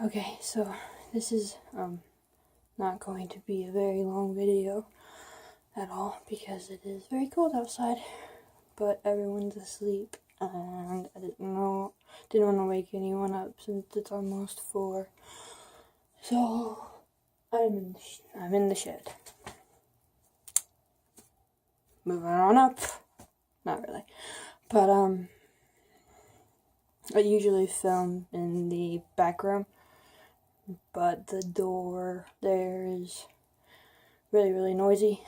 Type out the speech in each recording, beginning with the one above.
Okay, so this is not going to be a very long video at all because it is very cold outside, but everyone's asleep and I didn't want to wake anyone up since it's almost 4. So I'm in the shed. Moving on up. Not really. But I usually film in the back room, but the door there is really noisy,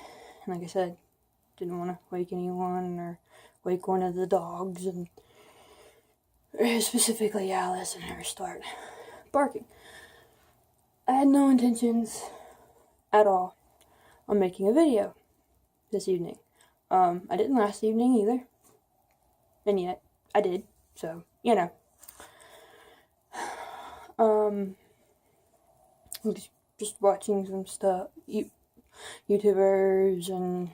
and like I said, didn't want to wake anyone or wake one of the dogs, and specifically Alice, and her start barking. I had no intentions at all on making a video this evening. I didn't last evening either, and yet I did, so you know. Just watching some stuff, YouTubers and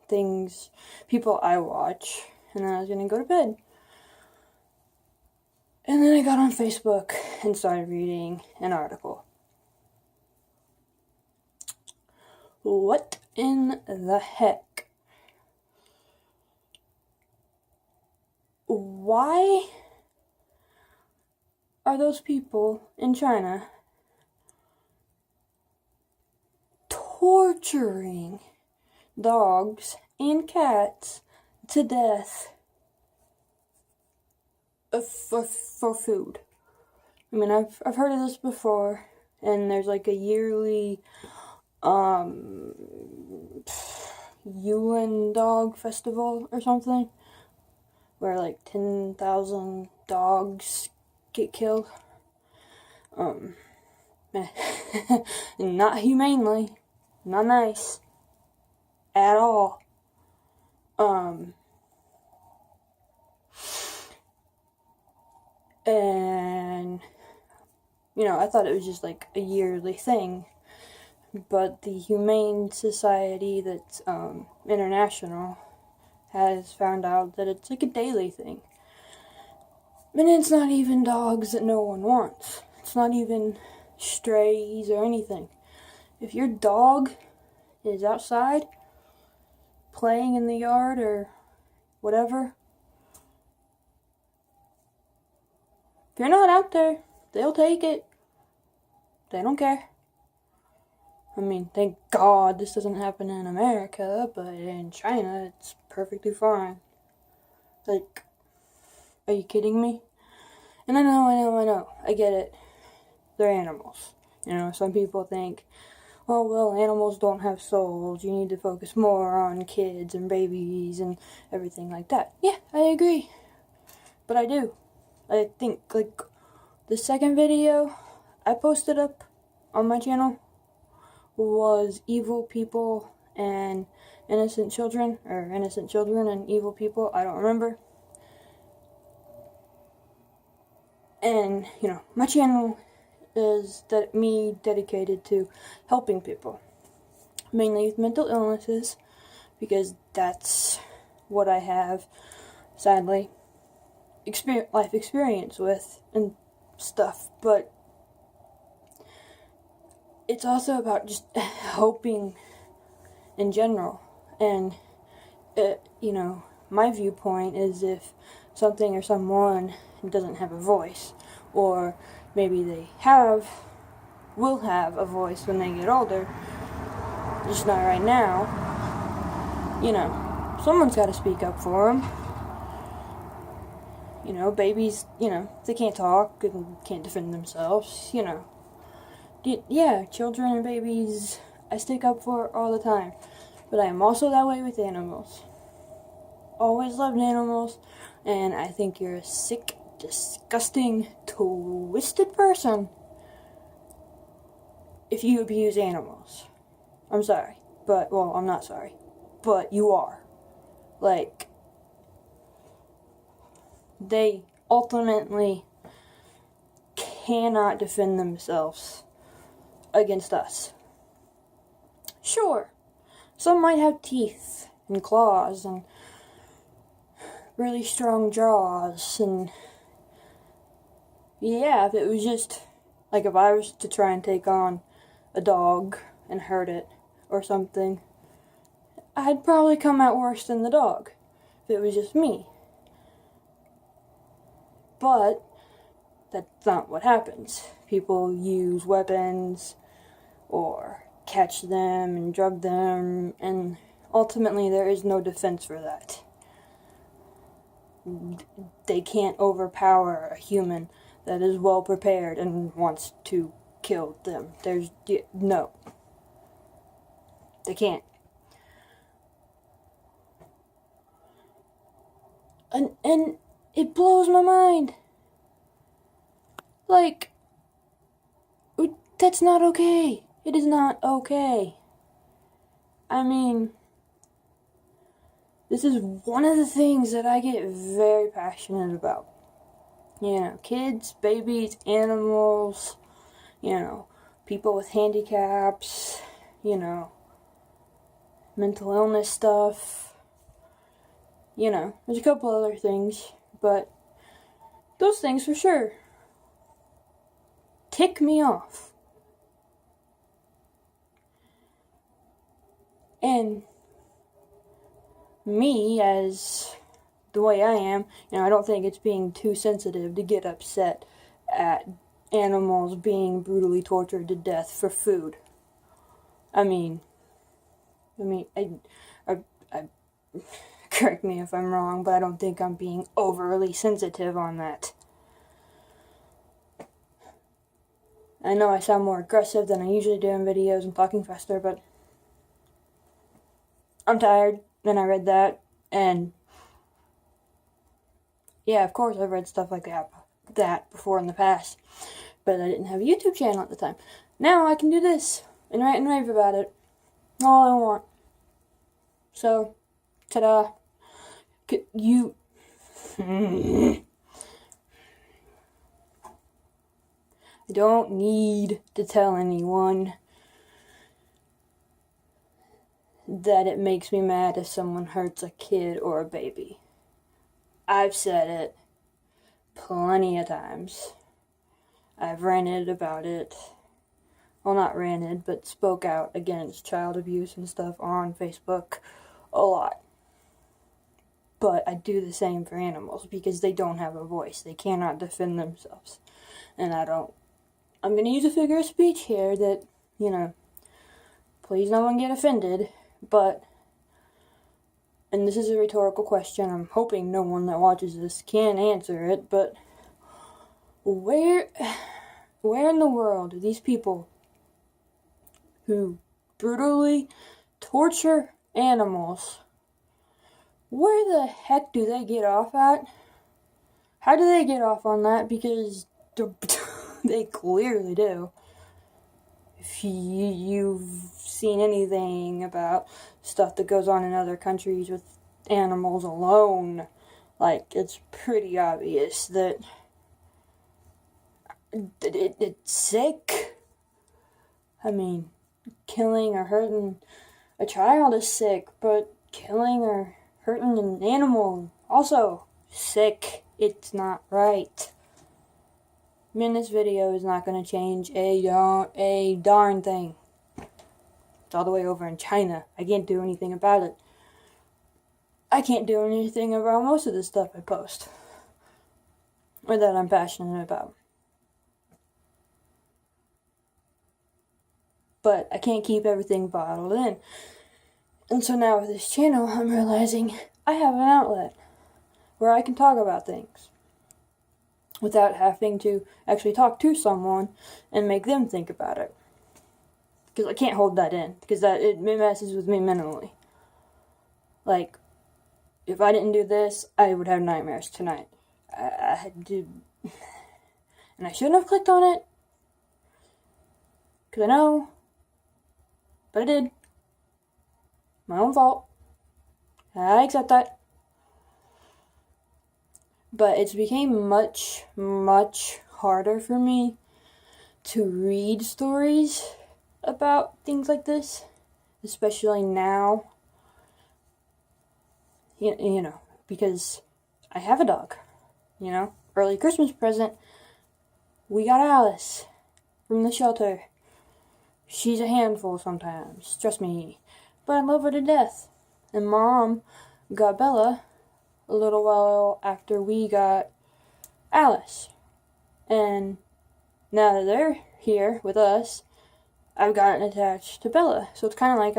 things, people I watch, and then I was gonna go to bed. And then I got on Facebook and started reading an article. What in the heck? Why are those people in China torturing dogs and cats to death for food? I mean, I've heard of this before, and there's like a yearly Yulin Dog Festival or something, where like 10,000 dogs get killed. Not humanely, not nice at all. And you know, I thought it was just like a yearly thing, but the Humane Society that's international has found out that it's like a daily thing. And it's not even dogs that no one wants. It's not even strays or anything. If your dog is outside playing in the yard or whatever, if you're not out there, they'll take it. They don't care. I mean, thank God this doesn't happen in America, but in China, it's perfectly fine. Like, are you kidding me? And I know, I get it. They're animals. You know, some people think, oh, well, animals don't have souls. You need to focus more on kids and babies and everything like that. Yeah, I agree. But I do. I think, like, the second video I posted up on my channel was evil people and innocent children, or innocent children and evil people, I don't remember. And, you know, my channel is dedicated to helping people, mainly with mental illnesses, because that's what I have, sadly, life experience with and stuff. But it's also about just helping in general. And you know, my viewpoint is if something or someone doesn't have a voice, or maybe they will have a voice when they get older, just not right now, you know, someone's got to speak up for them. You know, babies, you know, they can't talk and can't defend themselves, you know. Yeah, children and babies, I stick up for all the time. But I am also that way with animals. Always loved animals, and I think you're a sick, disgusting, twisted person if you abuse animals. I'm sorry, but, well, I'm not sorry, but you are. Like, they ultimately cannot defend themselves against us. Sure, some might have teeth and claws and really strong jaws, and yeah, if it was just Like if I was to try and take on a dog and hurt it or something, I'd probably come out worse than the dog if it was just me. But that's not what happens. People use weapons or catch them and drug them, and ultimately there is no defense for that. They can't overpower a human that is well prepared and wants to kill them. No. They can't. And it blows my mind. Like, that's not okay. It is not okay. I mean, this is one of the things that I get very passionate about. You know, kids, babies, animals, you know, people with handicaps, you know, mental illness stuff. You know, there's a couple other things, but those things for sure tick me off. And me, as the way I am, you know, I don't think it's being too sensitive to get upset at animals being brutally tortured to death for food. I mean, correct me if I'm wrong, but I don't think I'm being overly sensitive on that. I know I sound more aggressive than I usually do in videos and talking faster, but I'm tired, and I read that, and yeah, of course I've read stuff like that before in the past, but I didn't have a YouTube channel at the time. Now I can do this, and rant and rave about it, all I want. So, ta-da. You... I don't need to tell anyone that it makes me mad if someone hurts a kid or a baby. I've said it plenty of times. I've ranted about it. Well, not ranted, but spoke out against child abuse and stuff on Facebook a lot. But I do the same for animals because they don't have a voice. They cannot defend themselves. And I'm going to use a figure of speech here that, you know, please no one get offended, but, and this is a rhetorical question, I'm hoping no one that watches this can answer it, but where in the world do these people who brutally torture animals, where the heck do they get off at? How do they get off on that? Because they clearly do. If you've seen anything about stuff that goes on in other countries with animals alone, like, it's pretty obvious that it's sick. I mean, killing or hurting a child is sick, but killing or hurting an animal also sick. It's not right. I mean, this video is not going to change a darn thing. It's all the way over in China. I can't do anything about it. I can't do anything about most of the stuff I post, or that I'm passionate about. But I can't keep everything bottled in. And so now with this channel, I'm realizing I have an outlet where I can talk about things without having to actually talk to someone and make them think about it. Because I can't hold that in, because it messes with me mentally. Like, if I didn't do this, I would have nightmares tonight. I had to, and I shouldn't have clicked on it, because I know, but I did. My own fault. I accept that. But it's became much, much harder for me to read stories about things like this, especially now. You know, because I have a dog. You know, early Christmas present, we got Alice. from the shelter. She's a handful sometimes, trust me, but I love her to death. And Mom got Bella a little while after we got Alice. And now that they're here with us, I've gotten attached to Bella. So it's kind of like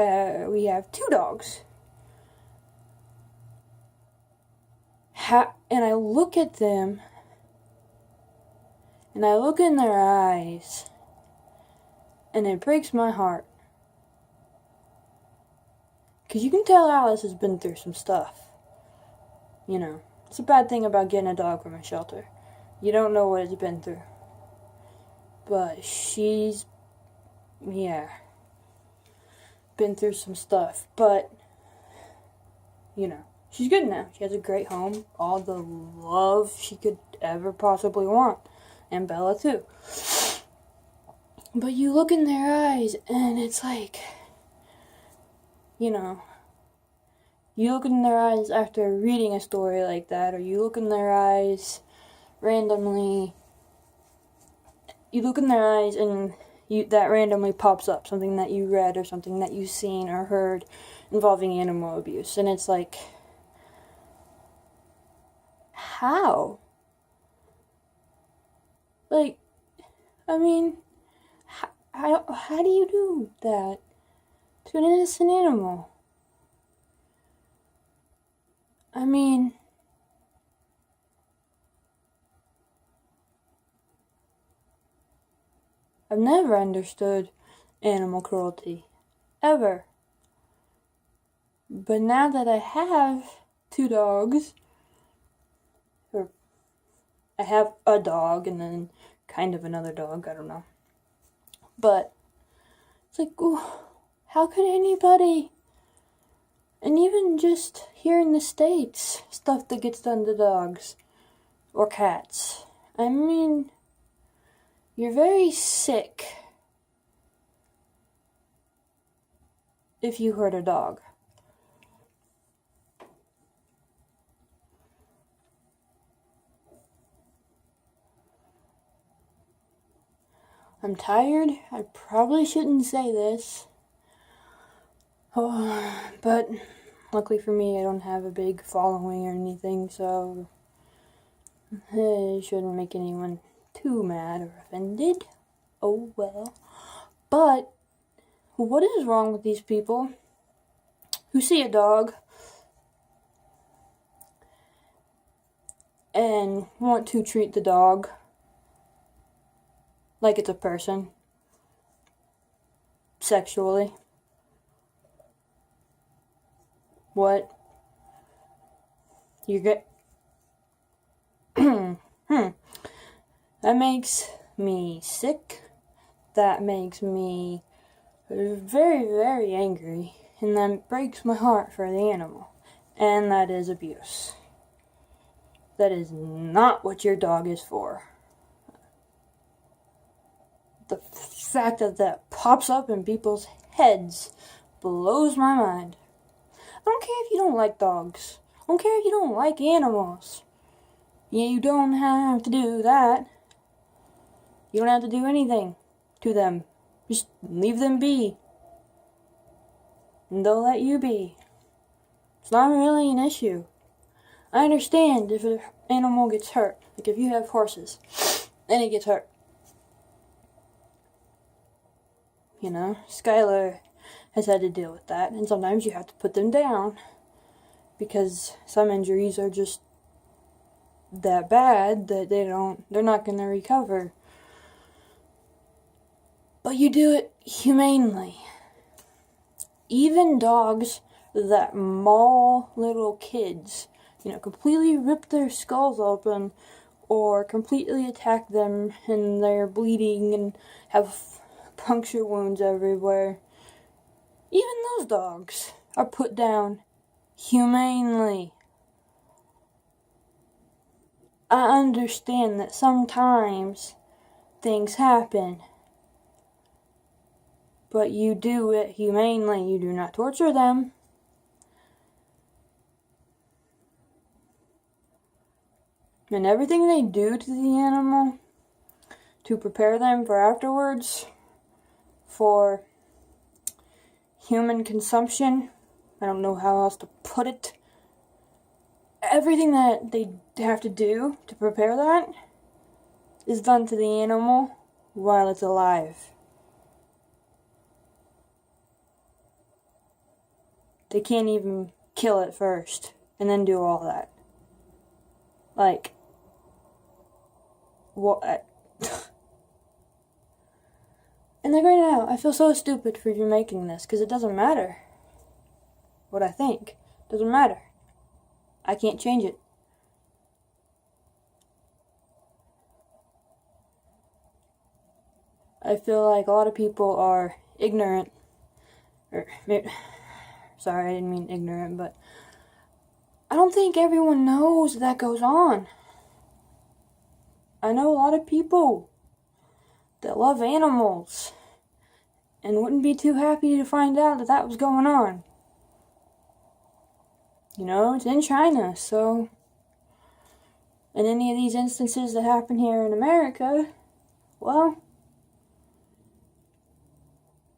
we have two dogs. And I look at them, and I look in their eyes, and it breaks my heart. Because you can tell Alice has been through some stuff. You know, it's a bad thing about getting a dog from a shelter. You don't know what it's been through. But she's, been through some stuff. But, she's good now. She has a great home. All the love she could ever possibly want. And Bella too. But you look in their eyes and it's like, you look in their eyes after reading a story like that, or you look in their eyes randomly. You look in their eyes and that randomly pops up, something that you read or something that you've seen or heard involving animal abuse. And it's like, how? Like, I mean, how do you do that to an innocent animal? I mean, I've never understood animal cruelty. Ever. But now that I have two dogs, or I have a dog and then kind of another dog, I don't know. But it's like, ooh, how could anybody, and even just here in the States, stuff that gets done to dogs or cats. I mean, you're very sick if you hurt a dog. I'm tired. I probably shouldn't say this. But luckily for me, I don't have a big following or anything, so it shouldn't make anyone too mad or offended. Oh well. But what is wrong with these people who see a dog and want to treat the dog like it's a person sexually? What? You get That makes me sick. That makes me very, very angry. And that breaks my heart for the animal. And that is abuse. That is not what your dog is for. The fact that pops up in people's heads blows my mind. I don't care if you don't like dogs. I don't care if you don't like animals. Yeah, you don't have to do that. You don't have to do anything to them. Just leave them be. And they'll let you be. It's not really an issue. I understand if an animal gets hurt. Like if you have horses and it gets hurt. Skylar has had to deal with that. And sometimes you have to put them down. Because some injuries are just that bad that they're not going to recover. But you do it humanely. Even dogs that maul little kids, completely rip their skulls open or completely attack them and they're bleeding and have puncture wounds everywhere. Even those dogs are put down humanely. I understand that sometimes things happen. But you do it humanely. You do not torture them. And everything they do to the animal to prepare them for afterwards, for human consumption. I don't know how else to put it. Everything that they have to do to prepare that is done to the animal while it's alive. They can't even kill it first and then do all that. Like, what? And like right now, I feel so stupid for even making this, because it doesn't matter what I think. It doesn't matter. I can't change it. I feel like a lot of people are ignorant, or maybe, sorry, I didn't mean ignorant, but I don't think everyone knows that goes on. I know a lot of people that love animals and wouldn't be too happy to find out that that was going on. You know, it's in China, so in any of these instances that happen here in America, well,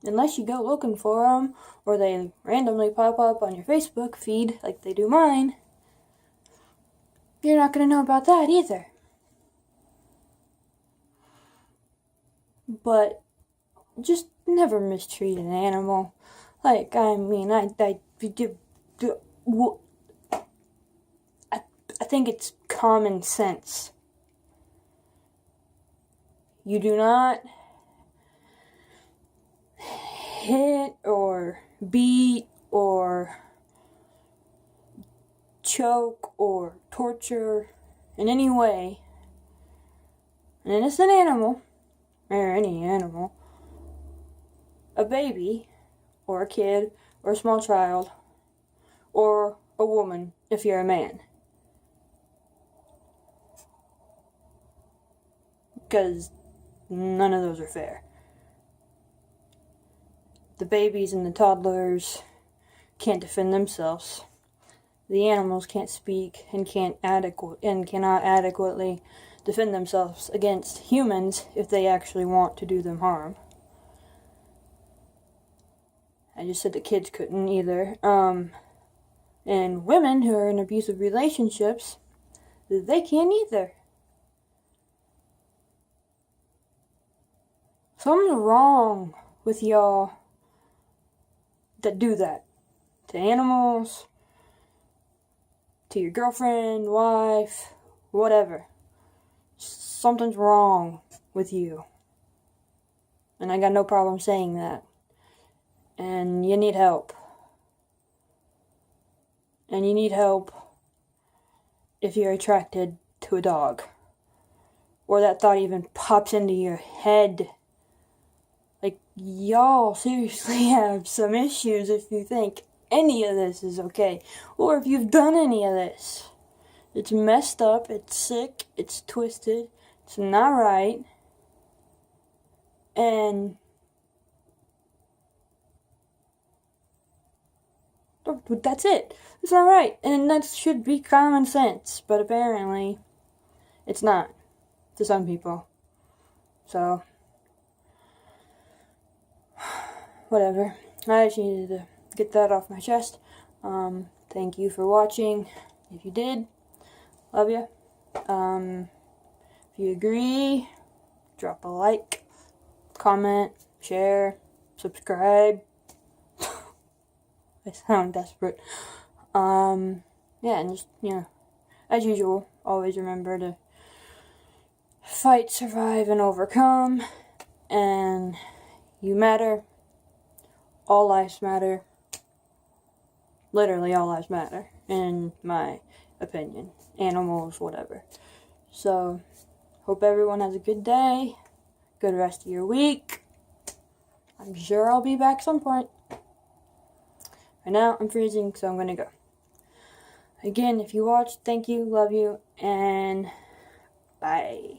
unless you go looking for them, or they randomly pop up on your Facebook feed like they do mine, you're not going to know about that either. But just never mistreat an animal. Like, I mean, I think it's common sense. You do not hit or beat or choke or torture in any way an innocent animal, or any animal, a baby, or a kid, or a small child, or a woman if you're a man. Because none of those are fair. The babies and the toddlers can't defend themselves. The animals can't speak and cannot adequately defend themselves against humans if they actually want to do them harm. I just said the kids couldn't either. And women who are in abusive relationships, they can't either. Something's wrong with y'all that do that to animals, to your girlfriend, wife, whatever. Something's wrong with you. And I got no problem saying that. And you need help. And you need help if you're attracted to a dog. Or that thought even pops into your head. Like, y'all seriously have some issues if you think any of this is okay. Or if you've done any of this. It's messed up, it's sick, it's twisted, it's not right. And that's it. It's not right. And that should be common sense. But apparently, it's not. To some people. So, whatever. I just needed to get that off my chest. Thank you for watching. If you did, love you. If you agree, drop a like, comment, share, subscribe. I sound desperate. Yeah, and just, as usual, always remember to fight, survive, and overcome. And you matter. All lives matter. Literally all lives matter, in my opinion. Animals, whatever. So, hope everyone has a good day. Good rest of your week. I'm sure I'll be back some point. Right now, I'm freezing, so I'm gonna go. Again, if you watched, thank you, love you, and bye.